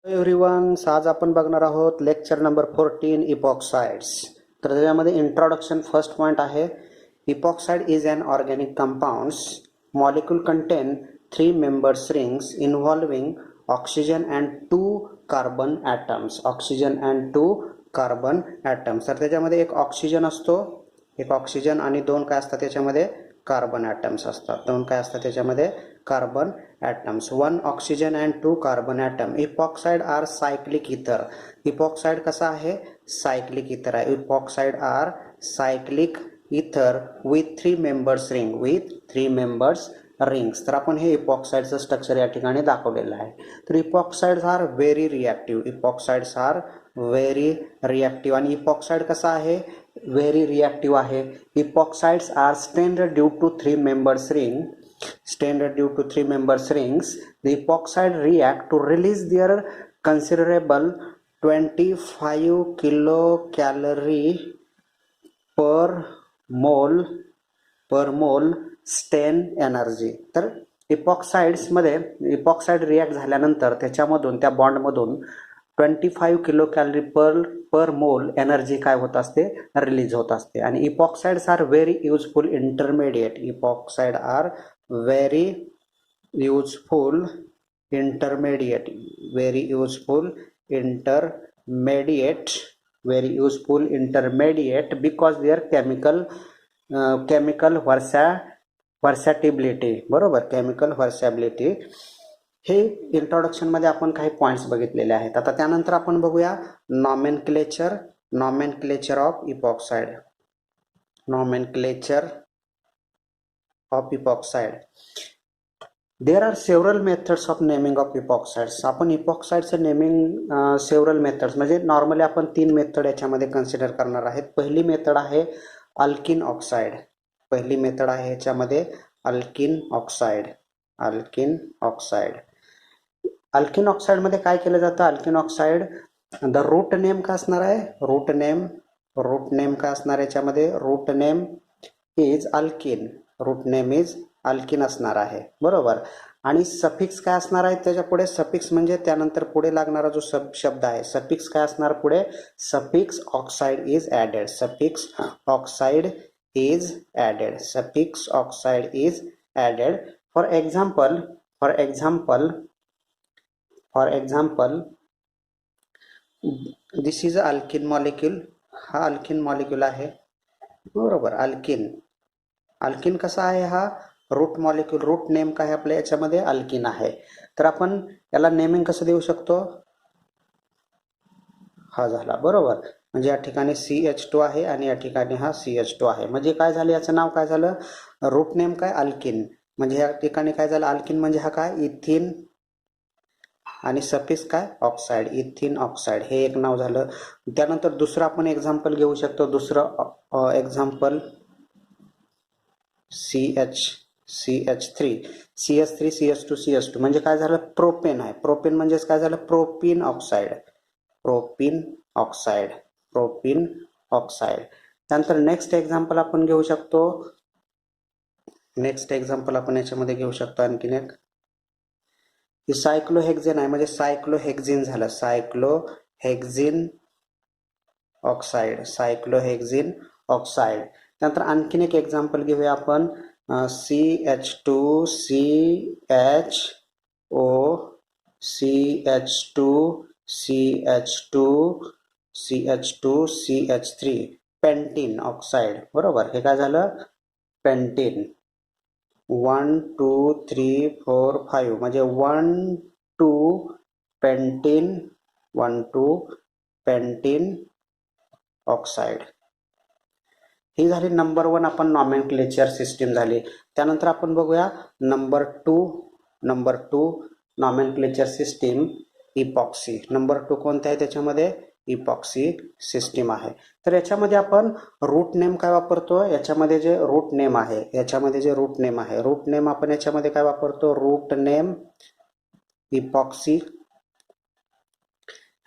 Everyone, आज आपण बघणार आहोत लेक्चर नंबर 14 इपॉक्साइड्स. तर त्याच्यामध्ये इंट्रोडक्शन फर्स्ट पॉइंट आहे. Epoxide is an organic compounds molecule contain 3 members rings involving oxygen and 2 carbon atoms. Oxygen and 2 carbon atoms. तर त्याच्यामध्ये एक ऑक्सिजन असतो, एक ऑक्सिजन आणि दोन काय असतात त्याच्यामध्ये कार्बन ॲटम्स असतात. दोन काय असतात त्याच्यामध्ये carbon atoms. 1 oxygen and 2 carbon atom. Epoxide are cyclic ether. Epoxide कसा आहे? सायक्लिक इथर आहे. Epoxide are cyclic ether with 3 members ring. With 3 members rings. तर आपण हे इपॉक्साइडचं स्ट्रक्चर या ठिकाणी दाखवलेलं आहे. तर epoxides are very reactive. Epoxides are very reactive. आणि इपॉक्साइड कसा आहे? व्हेरी रिॲक्टिव्ह आहे. Epoxides are strained due to 3 members ring. Standard due to 3 members rings, the epoxide react to release their considerable 25 kilocalorie per mole strain energy. तर इपॉक्साइड्समध्ये epoxide react झाल्यानंतर त्याच्यामधून त्या बॉन्डमधून 25 kilo calorie पर मोल energy काय होत असते? Release होत असते. आणि epoxides are very useful intermediate. Epoxide are very useful intermediate. Very useful intermediate. Very useful intermediate because their chemical versatility. बरोबर, chemical versatility. हे इंट्रोडक्शन मध्ये आपण काही पॉइंट्स बघितलेले आहेत. आता त्यानंतर आपण बघूया nomenclature of epoxide. Nomenclature of epoxide. There are several methods of naming of epoxides. आपण इपॉक्साइडचं नेमिंग सेव्हरल मेथड्स म्हणजे नॉर्मली आपण 3 मेथड याच्यामध्ये कन्सिडर करणार आहेत. पहिली मेथड आहे अल्किन ऑक्साइड. पहिली मेथड आहे याच्यामध्ये alkene oxide. Alkene oxide. Alkene ऑक्साइडमध्ये काय केलं जातं? Alkene oxide the root name काय असणार आहे? रूट नेम काय असणार याच्यामध्ये? Root name is alkene. Root name is alkene असणार आहे. बरोबर. आणि सफिक्स काय असणार आहे त्याच्या पुढे? सफिक्स म्हणजे त्यानंतर पुढे लागणारा जो शब्द आहे सफिक्स काय असणार पुढे? Suffix oxide is added. Suffix oxide is added. Suffix oxide is added. For example this is a alkene molecule. हा अल्किन मॉलिक्यूल आहे. बरोबर. अल्किन कसा आहे? हा रूट मॉलिक्यूल. रूट नेम काय आपल्या याच्यामध्ये? अल्किन आहे. तर आपण याला नेमिंग कसं देऊ शकतो? हा झाला. बरोबर. म्हणजे या ठिकाणी CH2 आहे आणि या ठिकाणी हा CH2 आहे. म्हणजे काय झालं? याचं नाव काय झालं? रूट नेम काय? अल्किन. म्हणजे या ठिकाणी काय झालं? अल्किन म्हणजे हा काय? इथिन आणि सफिक्स काय? ऑक्साइड. इथिन ऑक्साइड हे एक नाव झालं. त्यानंतर दुसरं आपण एक्झाम्पल घेऊ शकतो. दुसरं एक्झाम्पल CH3 CH2 CH2 म्हणजे काय झालं? प्रोपेन आहे. प्रोपेन म्हणजे काय झालं? Propene oxide. त्यानंतर नेक्स्ट एक्झाम्पल आपण घेऊ शकतो. याच्यामध्ये घेऊ शकतो आणखीन एक. सायक्लोहेक्झेन आहे. म्हणजे सायक्लोहेक्झिन झालं. सायक्लोहेक्झिन ऑक्साइड. त्यानंतर आणखीन एक एक्झाम्पल घेऊया आपण. CH2 CH3 pentene oxide. बरोबर. हे काय झालं? पेंटीन. 1 2 3 4 5 म्हणजे 1 2 पेंटीन ऑक्साइड. ही झाली नंबर 1 आपण नॉमेनक्लेचर सिस्टीम झाली. त्यानंतर आपण बघूया number 2 nomenclature system epoxy. Number 2 कोणते आहे त्याच्यामध्ये? इपॉक्सी सिस्टीम आहे. तर याच्यामध्ये आपण रूट नेम काय वापरतो? याच्यामध्ये जे रूट नेम आहे रूट नेम आपण याच्यामध्ये काय वापरतो? Root name epoxy.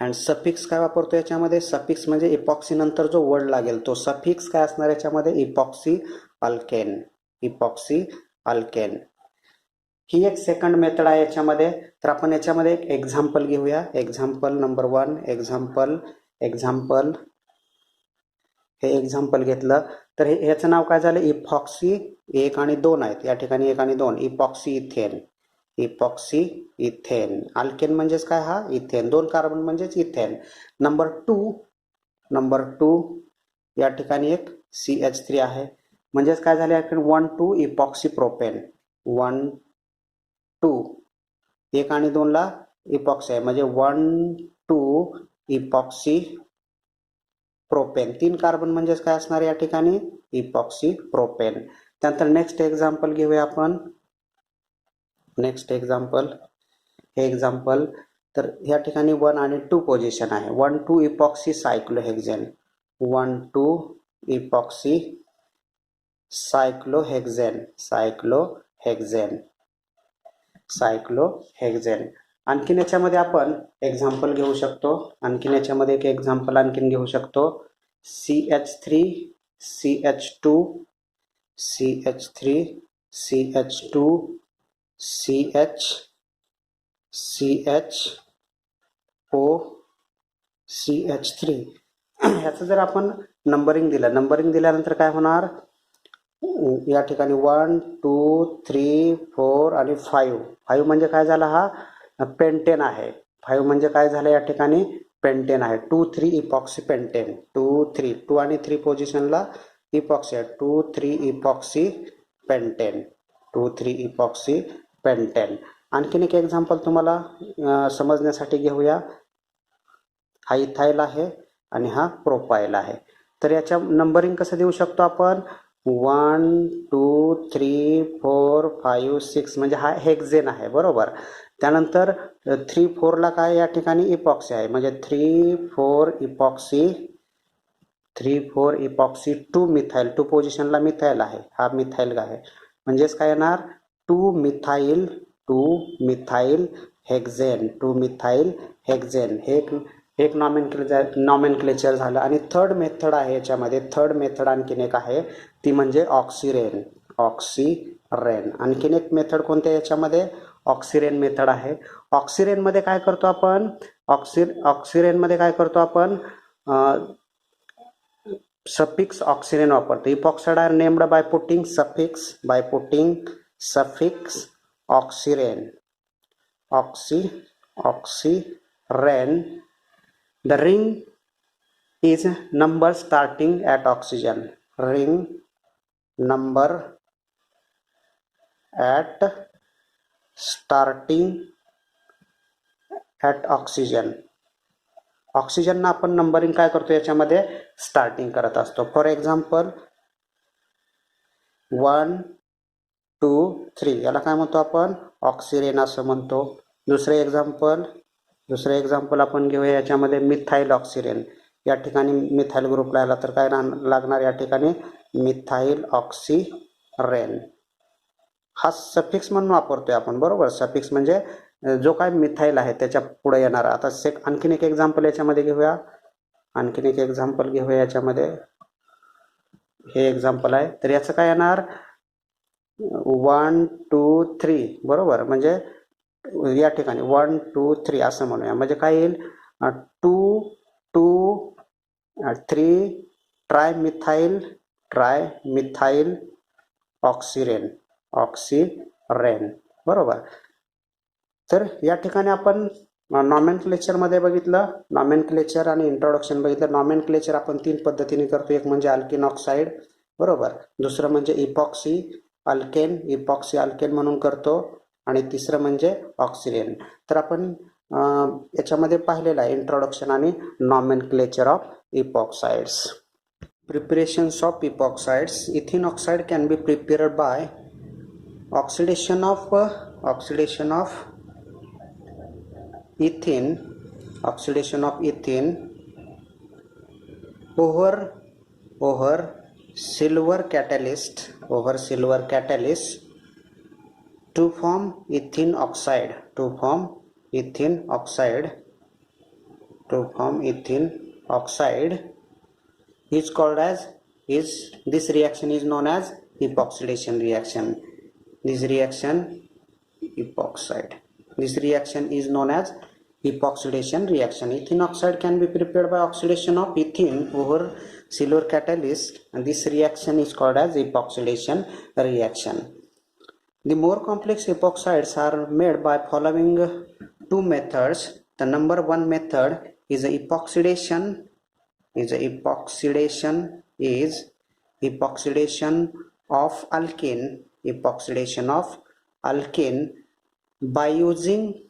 And suffix काय वापरतो याच्यामध्ये? सफिक्स म्हणजे इपॉक्सी नंतर जो वर्ड लागेल तो सफिक्स काय असणार याच्यामध्ये? Epoxy alkane. ही एक सेकंड मेथड आहे याच्यामध्ये. तर आपण याच्यामध्ये एक एक्झाम्पल घेऊया. एक्झाम्पल नंबर 1, एक्झाम्पल हे एक्झाम्पल घेतलं तर ह्याचं नाव काय झालं, इपॉक्सी 1 आणि 2 आहेत या ठिकाणी, 1 आणि 2 इपॉक्सी इथेन. अल्केन म्हणजेच काय, हा इथेन, 2 कार्बन म्हणजेच इथेन. नंबर 2 या ठिकाणी एक CH3 आहे, म्हणजेच काय झाले 1, 2 इपॉक्सी प्रोपेन. 1, 2 1 आणि 2 ला इपॉक्सी आहे, म्हणजे 1, 2 इपॉक्सी प्रोपेन. 3 कार्बन म्हणजेच काय असणार या ठिकाणी, इपॉक्सी प्रोपेन. त्यानंतर नेक्स्ट एक्झाम्पल घेऊया आपण. नेक्स्ट एक्झाम्पल हे एक्झाम्पल, तर या ठिकाणी 1 आणि 2 पोझिशन आहे. 1, 2 इपॉक्सी सायक्लोहेक्झेन. 1, 2 इपॉक्सी सायक्लोहेक्झेन. आणखीन याच्यामध्ये आपण एक्झाम्पल घेऊ शकतो. आणखीन याच्यामध्ये एक एक्झाम्पल आणखीन घेऊ शकतो. CH3 CH2 CH3 CH2 CHO CH3. ह्याचं जर आपण नंबरिंग दिल्यानंतर काय होणार, या ठिकाणी 1, 2, 3, 4 आणि 5 म्हणजे काय झाला, हा पेंटेन आहे. 5 म्हणजे काय झालं या ठिकाणी, पेंटेन आहे. 2, 3 इपॉक्सी पेंटेन. 2, 3 2 आणि 3 पोझिशनला इपॉक्सी आहे. 2, 3 इपॉक्सी पेंटेन. आणखीन एक एक्झाम्पल तुम्हाला समजण्यासाठी घेऊया. हा इथाईल आहे आणि हा प्रोपाईल आहे. तर याच्या नंबरिंग कसं देऊ शकतो आपण, 1, 2, 3, 4, 5, 6 म्हणजे हा हेक्झेन आहे, बरोबर. त्यानंतर 3, 4 ला काय या ठिकाणी इपॉक्सी आहे, म्हणजे 3, 4 इपॉक्सी 2 मिथाईल. 2 पोझिशनला मिथाईल आहे, हा मिथाईल आहे, म्हणजेच काय येणार 2 मिथाईल हेक्झेन. हे एक नॉमेनक्लेचर झालं. आणि थर्ड मेथड आहे याच्यामध्ये, थर्ड मेथड आणखीन एक आहे, ती म्हणजे ऑक्सिरेन. आणखीन एक मेथड कोणत्या याच्यामध्ये, ऑक्सिरेन मेथड आहे. ऑक्सिरेनमध्ये काय करतो आपण, ऑक्सिरेनमध्ये काय करतो आपण, सफिक्स ऑक्सिरेन वापरतो. Epoxide are named by putting suffix oxirane. The ring is number starting at oxygen. Ring number at starting at oxygen. ऑक्सिजनना आपण नंबरिंग काय करतो याच्यामध्ये, स्टार्टिंग करत असतो. फॉर एक्झाम्पल 1, 2, 3 याला काय म्हणतो आपण, ऑक्सिरेन असं म्हणतो. दुसरे एक्झाम्पल आपण घेऊया. याच्यामध्ये मिथाईल ऑक्सिरेन. या ठिकाणी मिथाईल ग्रुपला आला तर काय लागणार या ठिकाणी, मिथाईल ऑक्सिरेन. हा सफिक्स म्हणून वापरतोय आपण, बरोबर. सफिक्स म्हणजे जो काय मिथाईल आहे त्याच्या पुढे येणार. आता आणखीन एक एक्झाम्पल याच्यामध्ये घेऊया. याच्यामध्ये हे एक्झाम्पल आहे. तर याचं काय येणार, 1, 2, 3 बरोबर, म्हणजे या ठिकाणी 1, 2, 3 असं म्हणूया. म्हणजे काय येईल, 2, 2, 3 ट्रायमिथाईल ऑक्सिरेन बरोबर. तर या ठिकाणी आपण नॉमेनक्लेचरमध्ये बघितलं, नॉमेनक्लेचर आणि इंट्रोडक्शन बघितलं. नॉमेनक्लेचर आपण 3 पद्धतीने करतो. एक म्हणजे अल्केन ऑक्साईड, बरोबर. दुसरं म्हणजे इपॉक्सी अल्केन म्हणून करतो. आणि तिसरं म्हणजे ऑक्सिरेन. तर आपण याच्यामध्ये पाहिलेलं आहे इंट्रोडक्शन आणि nomenclature of epoxides. Preparations of epoxides. Ethene oxide can be prepared by oxidation of ethene over silver catalyst to form ethene oxide is called as this reaction is known as epoxidation reaction. This reaction epoxide. This reaction is known as epoxidation reaction. Ethene oxide can be prepared by oxidation of ethene over silver catalyst, and this reaction is called as epoxidation reaction. The more complex epoxides are made by following two methods. The number one method is epoxidation. Epoxidation of alkene by using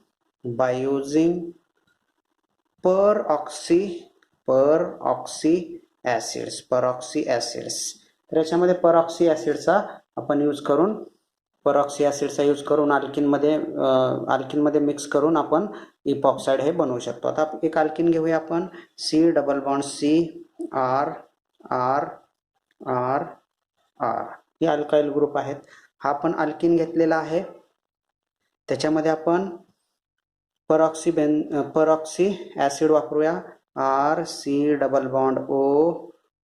peroxy acids. तर याच्यामध्ये peroxy acidचा आपण use करून अल्किनमध्ये mix करून आपण epoxide हे बनवू शकतो. आता एक अल्किन घेऊया आपण, C double bond C R R R R, हे अल्काइल ग्रुप आहेत. हा आपण अल्किन घेतलेला आहे. त्याच्यामध्ये आपण पेरॉक्सी ऍसिड वापरूया. RC डबल बॉन्ड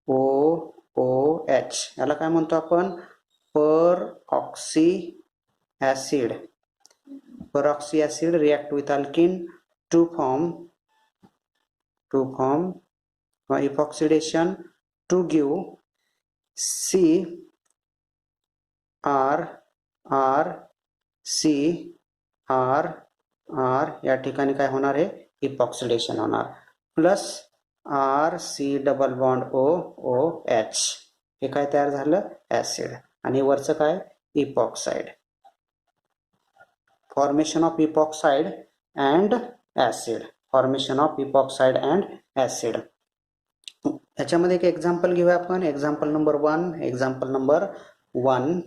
OH, याला काय म्हणतो आपण? peroxy acid react with alkene to form epoxidation to give CR या ठिकाणी काय होणार आहे? इपॉक्सिडेशन होणार. Plus RC double bond OH, हे काय तयार झालं? ऍसिड. आणि वरचं काय? Epoxide. Formation of epoxide and acid. याच्यामध्ये एक एक्झाम्पल घेऊया आपण. Example number one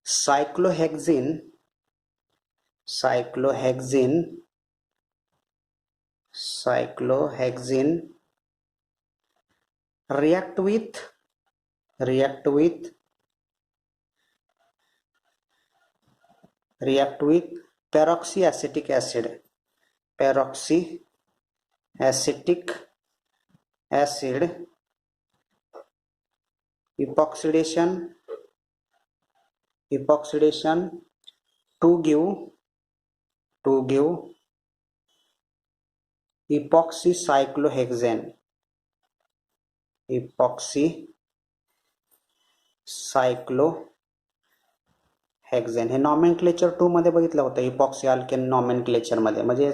cyclohexene react with peroxyacetic acid epoxidation to give epoxycyclohexane. हे नॉमेनक्लेचर 2 मध्ये बघितलं होतं. इपॉक्सी अल्केन नॉमेनक्लेचर मध्ये, म्हणजे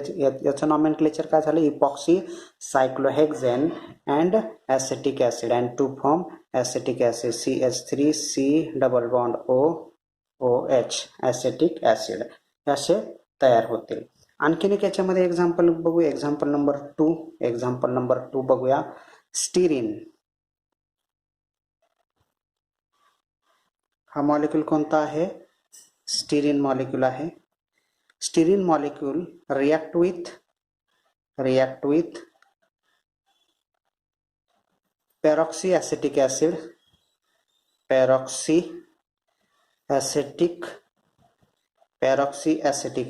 याचं नॉमेनक्लेचर काय झालं? Epoxy cyclohexane and acetic acid, and to form acetic acid CH3C double bond OH, acetic acid असे तयार होतील. आणखीन एक याच्यामध्ये एक्झाम्पल बघू. एक्झाम्पल नंबर 2 बघूया. स्टिरीन. हा मॉलिक्यूल कोणता आहे? स्टिरीन मॉलिक्यूल आहे. Styrene molecule react with peroxy acetic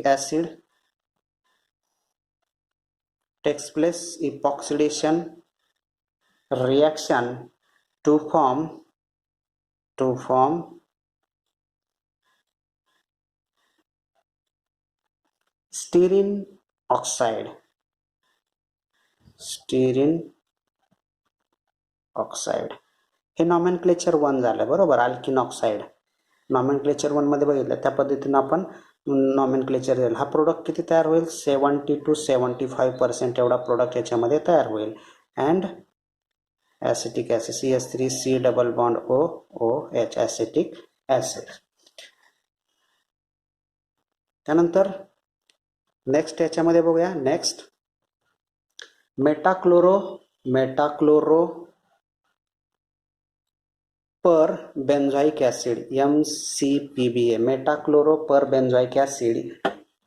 acid takes place epoxidation reaction to form styrene oxide. हे नॉमेनक्लेचर 1 झालं, बरोबर. अल्किन ऑक्साइड नॉमेनक्लेचर 1 मध्ये बघितलं, त्या पद्धतीनं आपण नॉमेनक्लेचर दिलं. हा प्रोडक्ट किती तयार होईल? 70 to 75% एवढा प्रोडक्ट याच्यामध्ये तयार होईल. And acetic acid CH3C double bond OH, acetic acid. त्यानंतर नेक्स्ट याच्यामध्ये बघूया. Next metachloro per benzoic acid MCPBA. Metachloro per benzoic acid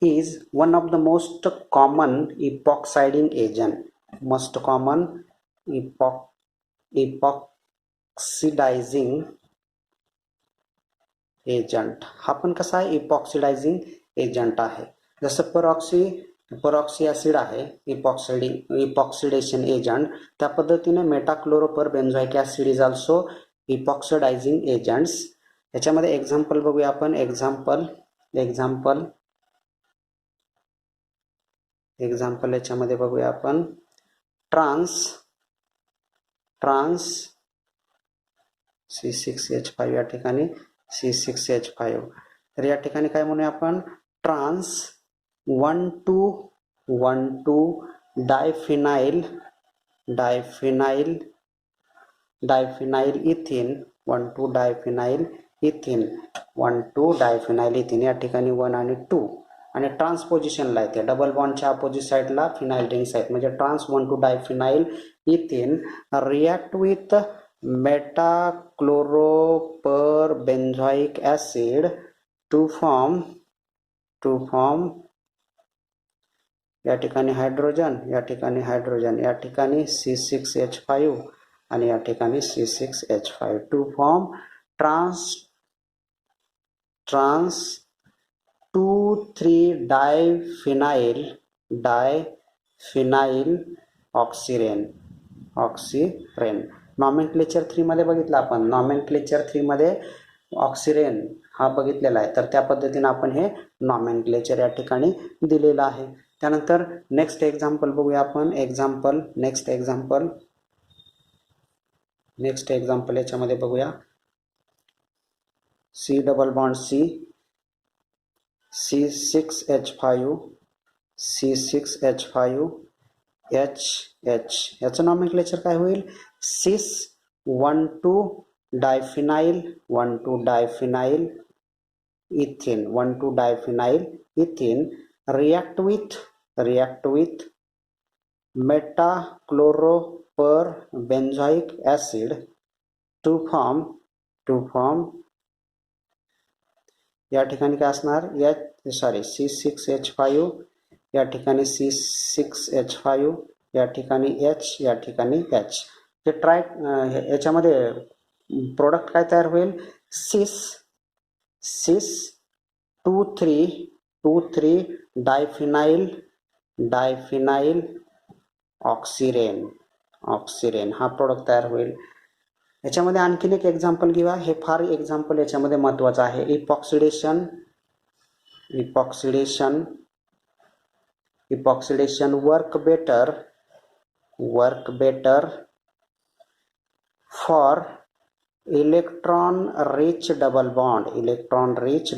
is one of the most common epoxidizing agent. हा पण कसा आहे? इपॉक्सिडायझिंग एजंट आहे. जसं पेरॉक्सी ऍसिड आहे इपॉक्सिडेशन एजंट, त्या पद्धतीने मेटाक्लोरोपर बेंझोइक ऍसिड इज ऑल्सो इपॉक्सिडायझिंग एजंट्स. याच्यामध्ये एक्झाम्पल बघूया आपण. एक्झाम्पल एक्झाम्पल याच्यामध्ये बघूया आपण. ट्रान्स C6H5 या ठिकाणी C6H5. तर या ठिकाणी काय म्हणूया आपण, trans 1,2 diphenyl ethene 1,2 diphenyl ethene या ठिकाणी 1 आणि 2 आणि ट्रान्सपोजिशनला येते. डबल बॉन्डच्या अपोजिट साईडला फिनाइल रिंग्स आहेत, म्हणजे trans 1,2 diphenyl ethene react with metachloroperbenzoic acid to form या ठिकाणी हायड्रोजन, या ठिकाणी C6H5 आणि या ठिकाणी C6H5 to form trans 2,3 diphenyl oxirane. Nomenclature 3 मध्ये बघितलं आपण. नॉमेनक्लेचर 3 मध्ये ऑक्सिरेन हा बघितलेला आहे, तर त्या पद्धतीने आपण हे नॉमेनक्लेचर या ठिकाणी दिलेलं आहे. त्यानंतर नेक्स्ट एक्झाम्पल बघूया आपण. नेक्स्ट एक्झाम्पल याच्यामध्ये बघूया. C double bond C, C6H5 HH. याचं नॉमेनक्लेचर काय होईल, सिस 1,2 diphenyl इथिन react with metachloroperbenzoic acid to form या ठिकाणी काय असणार, C6H5 या ठिकाणी C6H5 या ठिकाणी H या ठिकाणी H. हे याच्यामध्ये प्रोडक्ट काय तयार होईल, सिस 2,3 डायफिनाइल ऑक्सिरेन हा प्रोडक्ट तयार होईल. याच्यामध्ये आणखीन एक एक्झाम्पल घेऊया. हे फार एक्झाम्पल याच्यामध्ये महत्त्वाचं आहे. Epoxidation work better for electron rich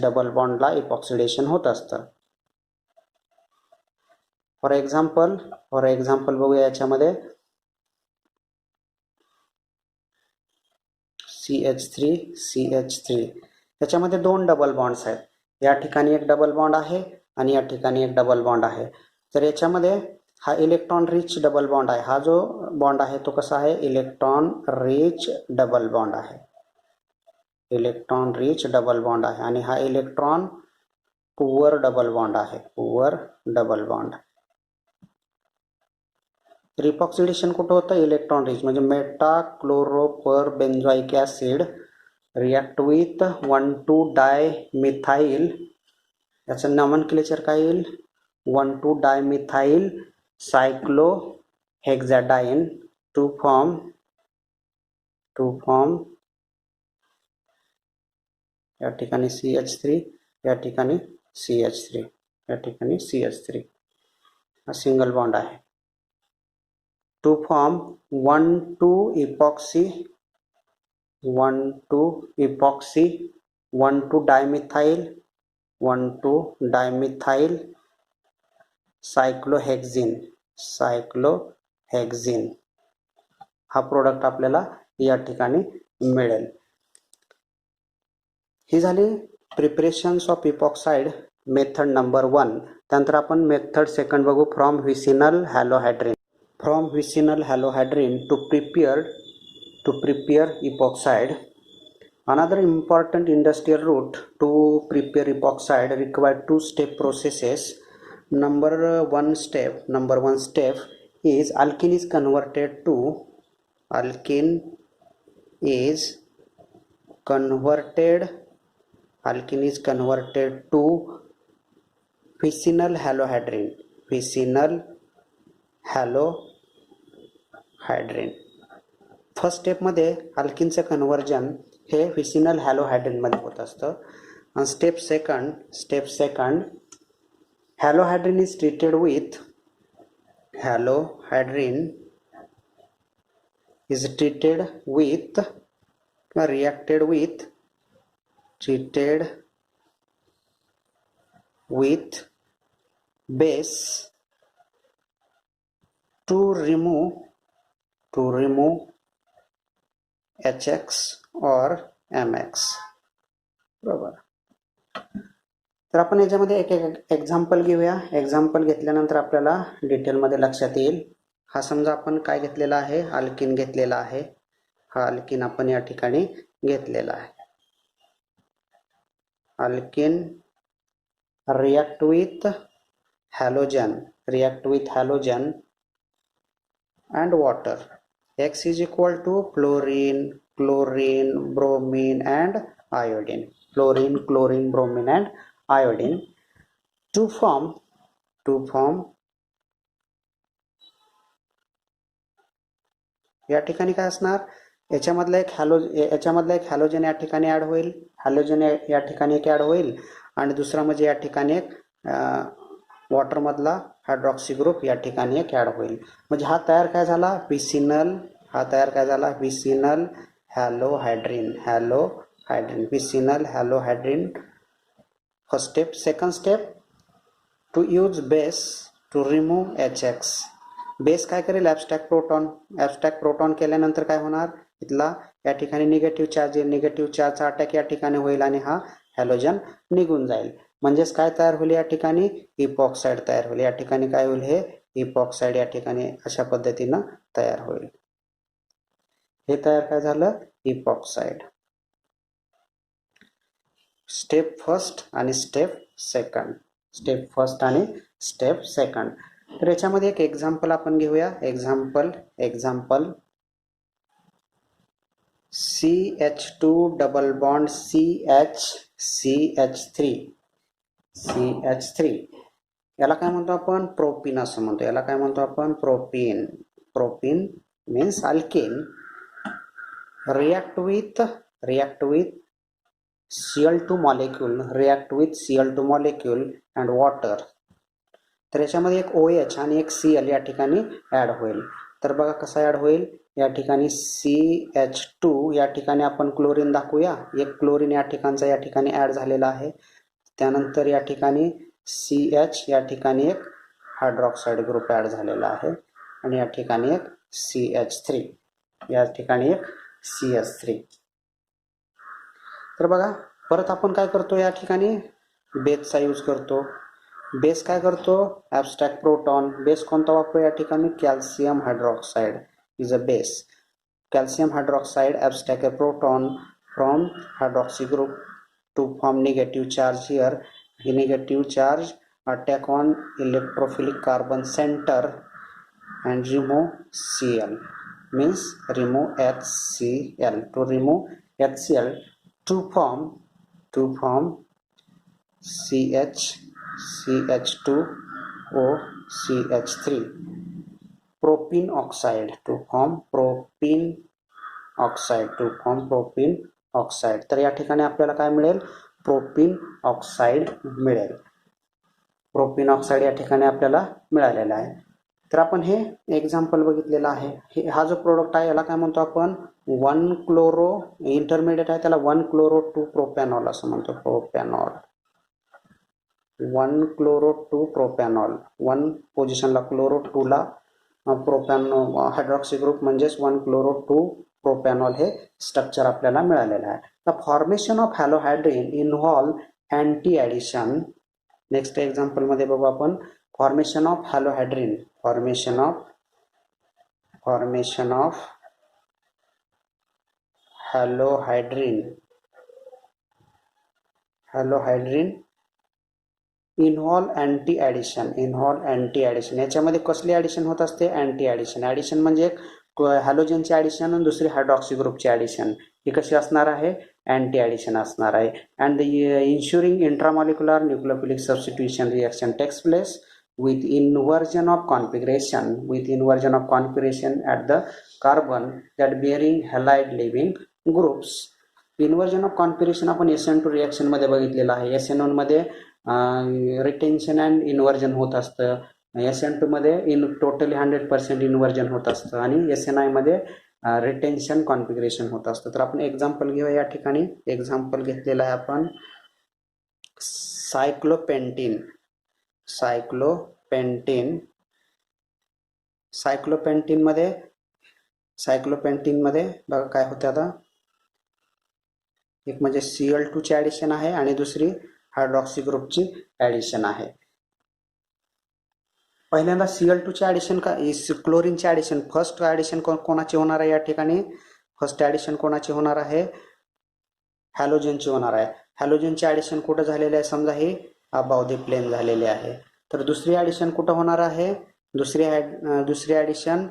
double बॉन्डला इपॉक्सिडेशन होत असतं. फॉर एक्झाम्पल बघूया. याच्यामध्ये CH3 याच्यामध्ये 2 डबल बॉन्ड्स आहेत. या ठिकाणी एक डबल बॉन्ड आहे आणि या ठिकाणी एक डबल बॉन्ड आहे. तर याच्यामध्ये हा इलेक्ट्रॉन रिच डबल बॉन्ड आहे. हा जो बॉन्ड आहे तो कसा आहे, इलेक्ट्रॉन रिच डबल बॉन्ड आहे आणि हा इलेक्ट्रॉन पुअर डबल बॉन्ड. इपॉक्सिडेशन कुठं होतं, इलेक्ट्रॉन रिच म्हणजे मेटाक्लोरोपरबेन्झोइक ॲसिड रिॲक्ट विथ 1,2 डायमिथाइल. याचं नॉमेनक्लेचर काय येईल, 1,2 डायमिथाइल सायक्लोहेक्झॅडाइन टू फॉर्म या ठिकाणी CH3 या ठिकाणी CH3 हा सिंगल बॉन्ड आहे. To form 1,2 epoxy 1,2 dimethyl cyclohexene हा प्रोडक्ट आपल्याला या ठिकाणी मिळेल. ही झाली preparations of epoxide method number 1. त्यानंतर आपण मेथड सेकंड बघू. From vicinal halohydrin to prepare epoxide. Another important industrial route to prepare epoxide require 2-step processes. Number one step is alkene is converted to vicinal halohydrin. First स्टेपमध्ये अल्किनचं conversion हे vicinal हॅलोहायड्रिनमध्ये होत असतं. आणि step second halohydrin is treated with halohydrin is treated with reacted with base to remove HX or MX. बरोबर. तर आपण याच्यामध्ये एक एक्झाम्पल घेऊया. एक्झाम्पल घेतल्यानंतर आपल्याला डिटेलमध्ये लक्षात येईल. हा समजा आपण काय घेतलेला आहे, अल्किन घेतलेला आहे. हा अल्किन आपण या ठिकाणी घेतलेला आहे. Alkene react with halogen and water. X is equal to fluorine, bromine and iodine. Fluorine, bromine and iodine to form या ठिकाणी काय असणार, याच्यामधला एक हॅलोजन या ठिकाणी ऍड होईल. हॅलोजन या ठिकाणी एक ऍड होईल आणि दुसरा म्हणजे या ठिकाणी एक वॉटर मधला हायड्रॉक्सी ग्रुप या ठिकाणी एक ऍड होईल. म्हणजे हा तयार काय झाला, vicinal halohydrin. Vicinal halohydrin first step. Second step, to use base to remove HX. Base काय करेल, ॲब्स्ट्रॅक्ट प्रोटॉन केल्यानंतर काय होणार, इथला या ठिकाणी निगेटिव्ह चार्जचा अटॅक या ठिकाणी होईल आणि हा हॅलोजन निघून जाईल. म्हणजेच काय तयार होईल, या ठिकाणी इपॉक्साइड तयार होईल. या ठिकाणी काय होईल, हे इपॉक्साइड या ठिकाणी अशा पद्धतीनं तयार होईल. हे तयार काय झालं, इपॉक्साइड. स्टेप फर्स्ट आणि स्टेप सेकंड. तर याच्यामध्ये एक एक्झाम्पल आपण घेऊया. Example CH2 double bond CH3. याला काय म्हणतो आपण, प्रोपीन असं म्हणतो. याला काय म्हणतो आपण, propene means alkane. React with Cl2 molecule and water. तर याच्यामध्ये एक OH आणि एक Cl या ठिकाणी ऍड होईल. तर बघा कसा ऍड होईल, या ठिकाणी CH2 या ठिकाणी आपण क्लोरीन दाखवूया. एक क्लोरीन या ठिकाणचा या ठिकाणी ऍड झालेला आहे. त्यानंतर या ठिकाणी CH या ठिकाणी एक हायड्रॉक्साइड ग्रुप ऍड झालेला आहे आणि या ठिकाणी एक CH3 या ठिकाणी एक CH3. तर बघा परत आपण काय करतो, या ठिकाणी बेसचा यूज करतो. बेस काय करतो, ॲब्स्ट्रॅक्ट प्रोटॉन. बेस कोणता वापरू, या ठिकाणी calcium hydroxide is a base. Calcium hydroxide abstract a proton from hydroxy group to form negative charge here. The negative charge attack on electrophilic carbon center and remove Cl, means remove HCl. To remove HCl to form CH2O CH3. Propene oxide to form propene oxide. तर या ठिकाणी आपल्याला काय मिळेल, propene oxide मिळेल. Propene oxide या ठिकाणी आपल्याला मिळालेला आहे. तर आपण हे एक्झाम्पल बघितलेला आहे. हा जो प्रोडक्ट आहे याला काय म्हणतो आपण, 1 क्लोरो इंटरमिडिएट आहे, त्याला 1 क्लोरो 2 प्रोपॅनॉल असं म्हणतो. 1 क्लोरो 2 प्रोपॅनॉल. 1 पोझिशनला क्लोरो, 2 ला प्रोपॅनॉल हायड्रॉक्सी ग्रुप, म्हणजेच 1 क्लोरो 2 प्रोपॅनॉल हे स्ट्रक्चर आपल्याला मिळालेलं आहे. The formation of halohydrin involve anti addition. Next example मध्ये बघू आपण formation of halohydrin. Formation of halohydrin involve anti addition. याच्यामध्ये कसली ॲडिशन होत असते, अँटी ॲडिशन. ॲडिशन म्हणजे एक हॅलोजनची ॲडिशन आणि दुसरी हायड्रॉक्सी ग्रुपची ॲडिशन. ही कशी असणार आहे, अँटी ॲडिशन असणार आहे. And the ensuring intramolecular nucleophilic substitution reaction takes place with inversion of configuration at the carbon that bearing halide living groups. Inversion of configuration आपण SN2 रिएक्शन मध्ये बघितलेलं आहे. SN1 मध्ये रिटेन्शन अँड इन्व्हर्जन होत असतं SN2 मध्ये totally 100% inversion होत असतं आणि SNI मध्ये रिटेन्शन कॉन्फिगरेशन होत असतं. तर आपण एक्झाम्पल घेऊया. या ठिकाणी एक्झाम्पल घेतलेलं आहे आपण सायक्लोपेंटीन. सायक्लोपेंटीन मध्ये बघा काय होते. आता एक म्हणजे Cl2 ची ऍडिशन आहे आणि दुसरी हायड्रॉक्सी ग्रुपची ऍडिशन आहे. पहिल्यांदा Cl2 ची ऍडिशन क्लोरीनची ऍडिशन फर्स्ट ऍडिशन कोणाची होणार आहे. या ठिकाणी फर्स्ट ऍडिशन कोणाची होणार आहे, हॅलोजनची होणार आहे. हॅलोजनची ऍडिशन कुठं झालेली आहे, समजा ही अबाव द प्लेन झालेली आहे. तर दुसरी ऍडिशन कुठं होणार आहे, दुसरी ऍडिशन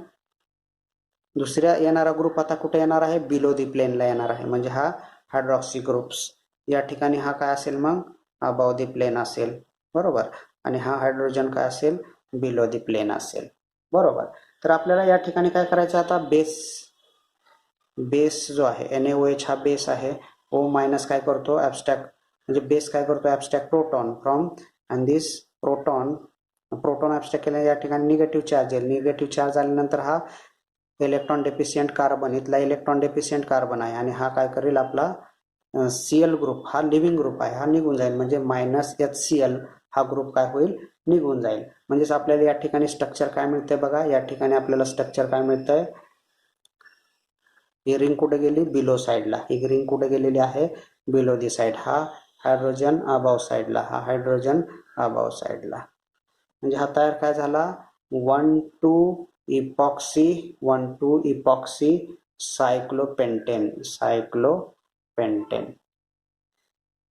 दुसऱ्या येणारा ग्रुप आता कुठे येणार आहे, बिलो दी प्लेनला येणार आहे. म्हणजे हा हायड्रॉक्सी ग्रुप्स या ठिकाणी हा काय असेल मग अबाव दी प्लेन असेल, बरोबर. आणि हा हायड्रोजन काय असेल, बिलो दी प्लेन असेल, बरोबर. तर आपल्याला या ठिकाणी काय करायचं आता, बेस जो आहे NaOH हा बेस आहे. O मायनस काय करतो, ॲब्स्ट्रॅक्ट म्हणजे बेस काय करतो, abstract proton from and this proton abstract केल्या या ठिकाणी निगेटिव्ह चार्ज येईल. निगेटिव्ह चार्ज आल्यानंतर हा इलेक्ट्रॉन डेफिशियंट कार्बन, इथला इलेक्ट्रॉन डेफिशियंट कार्बन आहे आणि हा काय करेल, आपला Cl ग्रुप हा लिव्हिंग ग्रुप आहे, हा निघून जाईल. म्हणजे -HCl हा ग्रुप काय होईल, निघून जाईल. म्हणजेच आपल्याला या ठिकाणी स्ट्रक्चर काय मिळतंय बघा. या ठिकाणी आपल्याला स्ट्रक्चर काय मिळतंय, ही रिंग कुठे गेली, बिलो साईडला. ही रिंग कुठे गेलेली आहे, बिलो दी साईड. हा हायड्रोजन अबाव साईडला, हा हायड्रोजन अबाव साईडला. म्हणजे हा तयार काय झाला, 1,2 इपॉक्सी सायक्लोपेंटेन.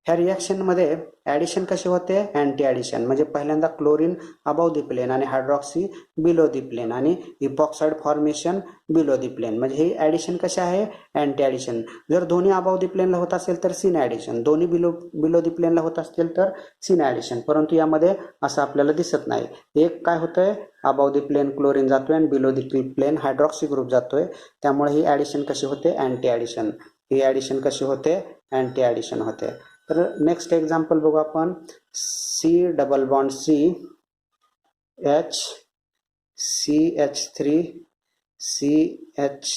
ह्या रिॲक्शन मध्ये ऍडिशन कशी होते, अँटी ऍडिशन. म्हणजे पहिल्यांदा क्लोरीन अबाव दी प्लेन आणि हायड्रॉक्सी बिलो दी प्लेन आणि epoxide formation below the plane. म्हणजे ही ऍडिशन कशी आहे, अँटी ऍडिशन. जर दोन्ही अबाव दी प्लेनला होत असेल तर सिन ऍडिशन, दोन्ही बिलो दी प्लेनला होत असतील तर सिन ऍडिशन. परंतु यामध्ये असं आपल्याला दिसत नाही. एक काय होतंय, अबाव दी प्लेन क्लोरीन जातोय आणि below the plane hydroxy group जातोय. त्यामुळे ही ऍडिशन कशी होते, अँटी ऍडिशन. ही ऍडिशन कशी होते, अँटी ऍडिशन होते. तर नेक्स्ट एक्झाम्पल बघू आपण. C डबल बॉन्ड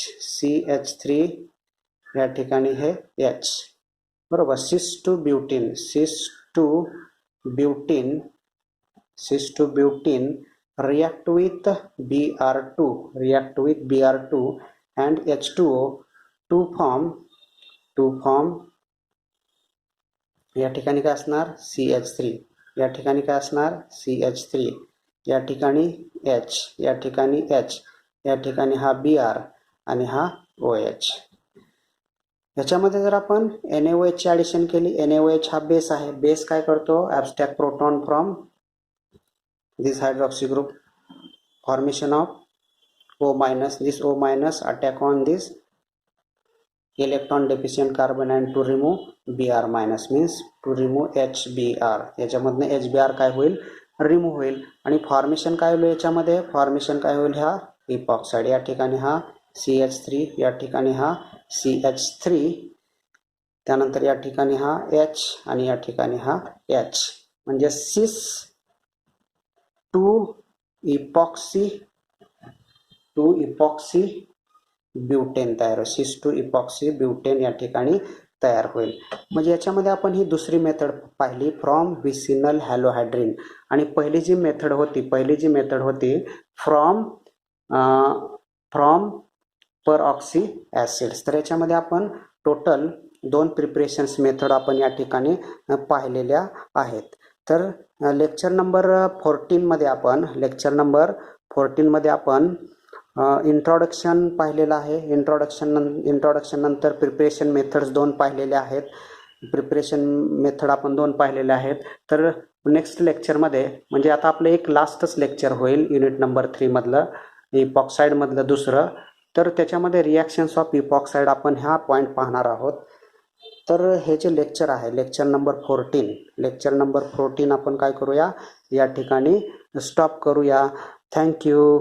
CH3 या ठिकाणी हे H, बरोबर. Cis two butene react with Br2 and H2O to form या ठिकाणी काय असणार, CH3. या ठिकाणी काय असणार, CH3. या ठिकाणी H, या ठिकाणी H, या ठिकाणी हा Br आणि हा OH. याच्यामध्ये जर आपण NaOH ची ऍडिशन केली, NaOH हा बेस आहे. बेस काय करतो, abstract proton from this hydroxy group, formation of O minus. This O minus attack on this electron deficient carbon and to remove Br minus means to remove HBr. याच्यामधनं HBr काय होईल, remove होईल. आणि formation काय होईल, याच्यामध्ये formation काय होईल, हा इपॉक्साइड. या ठिकाणी हा CH3, या ठिकाणी हा CH3, त्यानंतर या ठिकाणी हा H आणि या ठिकाणी हा H. म्हणजे सिस टू इपॉक्सी ब्युटेन तयार, सिस टू इपॉक्सी ब्युटेन या ठिकाणी तयार होईल. म्हणजे याच्यामध्ये आपण ही दुसरी मेथड पाहिली, फ्रॉम विसिनल हॅलोहायड्रिन. आणि पहिली जी मेथड होती फ्रॉम परऑक्सी ऍसिड्स. तर याच्यामध्ये आपण टोटल 2 प्रिपरेशन्स मेथड आपण या ठिकाणी पाहिलेल्या आहेत. तर लेक्चर नंबर 14 मध्ये आपण इंट्रोडक्शन पाहिलेलं आहे. इंट्रोडक्शन नंतर प्रिपरेशन मेथड्स 2 पाहिलेले आहेत. प्रिपरेशन मेथड आपण 2 पाहिलेले आहेत. तर नेक्स्ट लेक्चरमध्ये म्हणजे आता आपलं एक लास्टच लेक्चर होईल युनिट नंबर 3 मधलं, इपॉक्साइड मधलं दुसरं. तर त्याच्यामध्ये रिॲक्शन्स ऑफ इपॉक्साइड आपण ह्या पॉईंट पाहणार आहोत. तर हे जे लेक्चर आहे, लेक्चर नंबर 14 आपण काय करूया, या ठिकाणी स्टॉप करूया. थँक्यू.